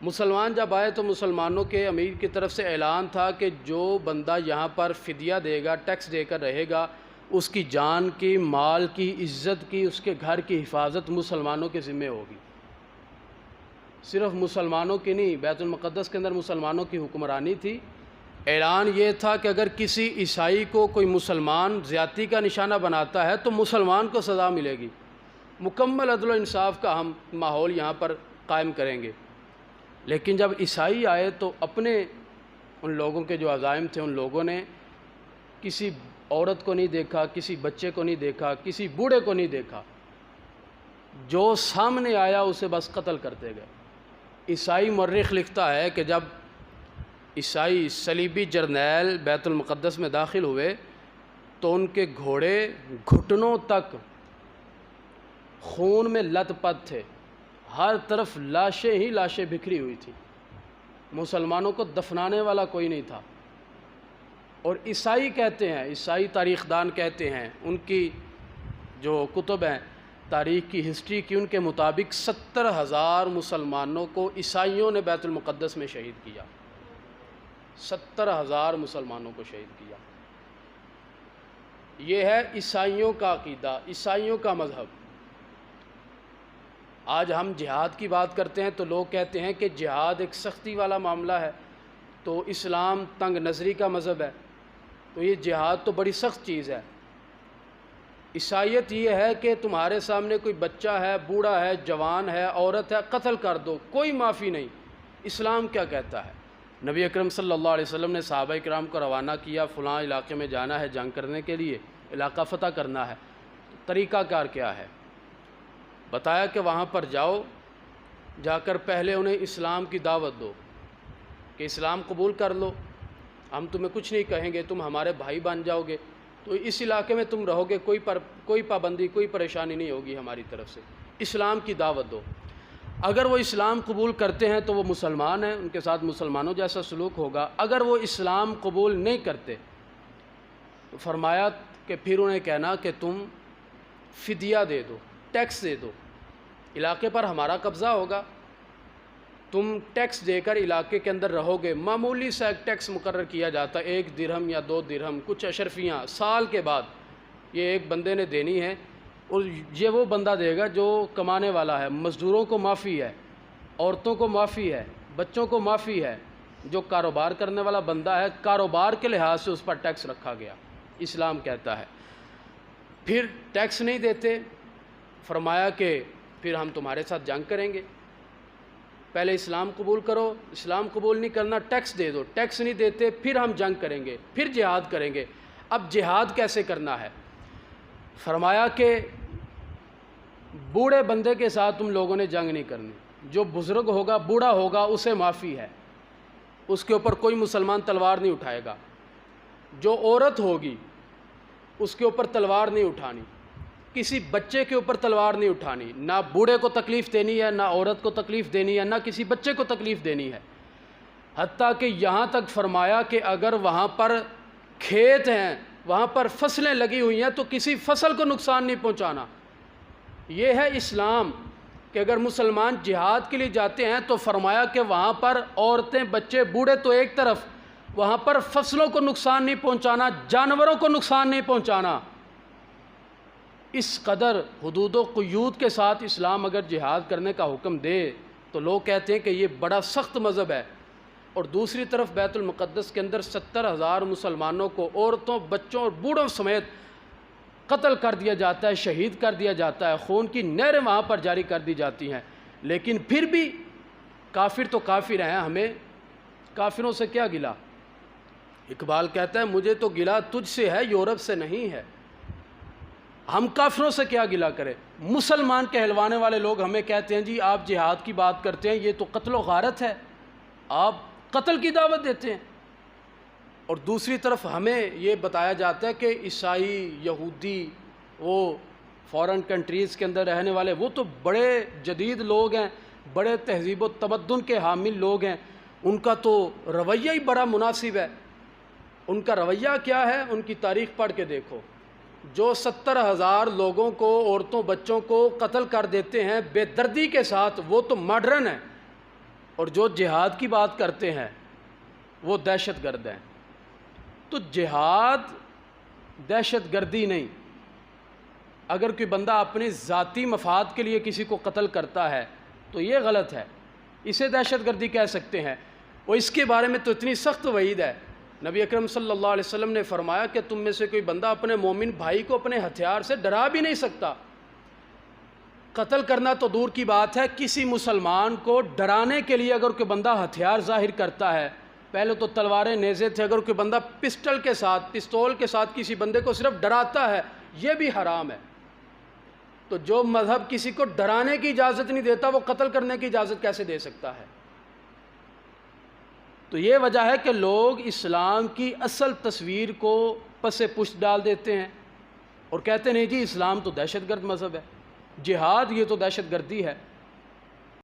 مسلمان جب آئے تو مسلمانوں کے امیر کی طرف سے اعلان تھا کہ جو بندہ یہاں پر فدیہ دے گا، ٹیکس دے کر رہے گا، اس کی جان کی، مال کی، عزت کی، اس کے گھر کی حفاظت مسلمانوں کے ذمہ ہوگی۔ صرف مسلمانوں کی نہیں، بیت المقدس کے اندر مسلمانوں کی حکمرانی تھی۔ اعلان یہ تھا کہ اگر کسی عیسائی کو کوئی مسلمان زیادتی کا نشانہ بناتا ہے تو مسلمان کو سزا ملے گی۔ مکمل عدل و انصاف کا ہم ماحول یہاں پر قائم کریں گے۔ لیکن جب عیسائی آئے تو اپنے ان لوگوں کے جو عزائم تھے، ان لوگوں نے کسی عورت کو نہیں دیکھا، کسی بچے کو نہیں دیکھا، کسی بوڑھے کو نہیں دیکھا، جو سامنے آیا اسے بس قتل کرتے گئے۔ عیسائی مورخ لکھتا ہے کہ جب عیسائی صلیبی جرنیل بیت المقدس میں داخل ہوئے تو ان کے گھوڑے گھٹنوں تک خون میں لت پت تھے، ہر طرف لاشیں ہی لاشیں بکھری ہوئی تھی، مسلمانوں کو دفنانے والا کوئی نہیں تھا۔ اور عیسائی کہتے ہیں، عیسائی تاریخ دان کہتے ہیں، ان کی جو کتب ہیں تاریخ کی، ہسٹری کی، ان کے مطابق 70,000 مسلمانوں کو عیسائیوں نے بیت المقدس میں شہید کیا۔ 70,000 مسلمانوں کو شہید کیا۔ یہ ہے عیسائیوں کا عقیدہ، عیسائیوں کا مذہب۔ آج ہم جہاد کی بات کرتے ہیں تو لوگ کہتے ہیں کہ جہاد ایک سختی والا معاملہ ہے، تو اسلام تنگ نظری کا مذہب ہے، تو یہ جہاد تو بڑی سخت چیز ہے۔ عیسائیت یہ ہے کہ تمہارے سامنے کوئی بچہ ہے، بوڑھا ہے، جوان ہے، عورت ہے، قتل کر دو، کوئی معافی نہیں۔ اسلام کیا کہتا ہے؟ نبی اکرم صلی اللہ علیہ وسلم نے صحابہ کرام کو روانہ کیا، فلاں علاقے میں جانا ہے جنگ کرنے کے لیے، علاقہ فتح کرنا ہے۔ طریقہ کار کیا ہے؟ بتایا کہ وہاں پر جاؤ، جا کر پہلے انہیں اسلام کی دعوت دو کہ اسلام قبول کر لو، ہم تمہیں کچھ نہیں کہیں گے، تم ہمارے بھائی بن جاؤ گے، تو اس علاقے میں تم رہو گے، کوئی پابندی، کوئی پریشانی نہیں ہوگی ہماری طرف سے۔ اسلام کی دعوت دو۔ اگر وہ اسلام قبول کرتے ہیں تو وہ مسلمان ہیں، ان کے ساتھ مسلمانوں جیسا سلوک ہوگا۔ اگر وہ اسلام قبول نہیں کرتے تو فرمایا کہ پھر انہیں کہنا کہ تم فدیہ دے دو، ٹیکس دے دو، علاقے پر ہمارا قبضہ ہوگا، تم ٹیکس دے کر علاقے کے اندر رہو گے۔ معمولی سا ایک ٹیکس مقرر کیا جاتا ہے، 1 درہم یا 2 درہم، کچھ اشرفیاں سال کے بعد یہ ایک بندے نے دینی ہے، اور یہ وہ بندہ دے گا جو کمانے والا ہے۔ مزدوروں کو معافی ہے، عورتوں کو معافی ہے، بچوں کو معافی ہے۔ جو کاروبار کرنے والا بندہ ہے، کاروبار کے لحاظ سے اس پر ٹیکس رکھا گیا، اسلام کہتا ہے۔ پھر ٹیکس نہیں دیتے، فرمایا کہ پھر ہم تمہارے ساتھ جنگ کریں گے۔ پہلے اسلام قبول کرو، اسلام قبول نہیں کرنا ٹیکس دے دو، ٹیکس نہیں دیتے پھر ہم جنگ کریں گے، پھر جہاد کریں گے۔ اب جہاد کیسے کرنا ہے؟ فرمایا کہ بوڑھے بندے کے ساتھ تم لوگوں نے جنگ نہیں کرنی، جو بزرگ ہوگا، بوڑھا ہوگا، اسے معافی ہے، اس کے اوپر کوئی مسلمان تلوار نہیں اٹھائے گا۔ جو عورت ہوگی اس کے اوپر تلوار نہیں اٹھانی، کسی بچے کے اوپر تلوار نہیں اٹھانی، نہ بوڑھے کو تکلیف دینی ہے، نہ عورت کو تکلیف دینی ہے، نہ کسی بچے کو تکلیف دینی ہے۔ حتیٰ کہ یہاں تک فرمایا کہ اگر وہاں پر کھیت ہیں، وہاں پر فصلیں لگی ہوئی ہیں تو کسی فصل کو نقصان نہیں پہنچانا۔ یہ ہے اسلام کہ اگر مسلمان جہاد کے لیے جاتے ہیں تو فرمایا کہ وہاں پر عورتیں، بچے، بوڑھے تو ایک طرف، وہاں پر فصلوں کو نقصان نہیں پہنچانا، جانوروں کو نقصان نہیں پہنچانا۔ اس قدر حدود و قیود کے ساتھ اسلام اگر جہاد کرنے کا حکم دے تو لوگ کہتے ہیں کہ یہ بڑا سخت مذہب ہے۔ اور دوسری طرف بیت المقدس کے اندر 70,000 مسلمانوں کو عورتوں، بچوں اور بوڑھوں سمیت قتل کر دیا جاتا ہے، شہید کر دیا جاتا ہے، خون کی نہریں وہاں پر جاری کر دی جاتی ہیں۔ لیکن پھر بھی کافر تو کافر ہیں، ہمیں کافروں سے کیا گلہ؟ اقبال کہتا ہے مجھے تو گلہ تجھ سے ہے، یورپ سے نہیں ہے۔ ہم کافروں سے کیا گلہ کریں؟ مسلمان کہلوانے والے لوگ ہمیں کہتے ہیں جی آپ جہاد کی بات کرتے ہیں، یہ تو قتل و غارت ہے، آپ قتل کی دعوت دیتے ہیں۔ اور دوسری طرف ہمیں یہ بتایا جاتا ہے کہ عیسائی، یہودی، وہ فورن کنٹریز کے اندر رہنے والے، وہ تو بڑے جدید لوگ ہیں، بڑے تہذیب و تمدن کے حامل لوگ ہیں، ان کا تو رویہ ہی بڑا مناسب ہے۔ ان کا رویہ کیا ہے؟ ان کی تاریخ پڑھ کے دیکھو۔ جو 70,000 لوگوں کو، عورتوں، بچوں کو قتل کر دیتے ہیں بے دردی کے ساتھ، وہ تو ماڈرن ہیں، اور جو جہاد کی بات کرتے ہیں وہ دہشت گرد ہیں۔ تو جہاد دہشت گردی نہیں۔ اگر کوئی بندہ اپنے ذاتی مفاد کے لیے کسی کو قتل کرتا ہے تو یہ غلط ہے، اسے دہشت گردی کہہ سکتے ہیں۔ اور اس کے بارے میں تو اتنی سخت وعید ہے، نبی اکرم صلی اللہ علیہ وسلم نے فرمایا کہ تم میں سے کوئی بندہ اپنے مومن بھائی کو اپنے ہتھیار سے ڈرا بھی نہیں سکتا۔ قتل کرنا تو دور کی بات ہے، کسی مسلمان کو ڈرانے کے لیے اگر کوئی بندہ ہتھیار ظاہر کرتا ہے، پہلے تو تلواریں نیزے تھے، اگر کوئی بندہ پستول کے ساتھ کسی بندے کو صرف ڈراتا ہے، یہ بھی حرام ہے۔ تو جو مذہب کسی کو ڈرانے کی اجازت نہیں دیتا، وہ قتل کرنے کی اجازت کیسے دے سکتا ہے؟ تو یہ وجہ ہے کہ لوگ اسلام کی اصل تصویر کو پس پشت ڈال دیتے ہیں اور کہتے نہیں جی اسلام تو دہشت گرد مذہب ہے، جہاد یہ تو دہشت گردی ہے۔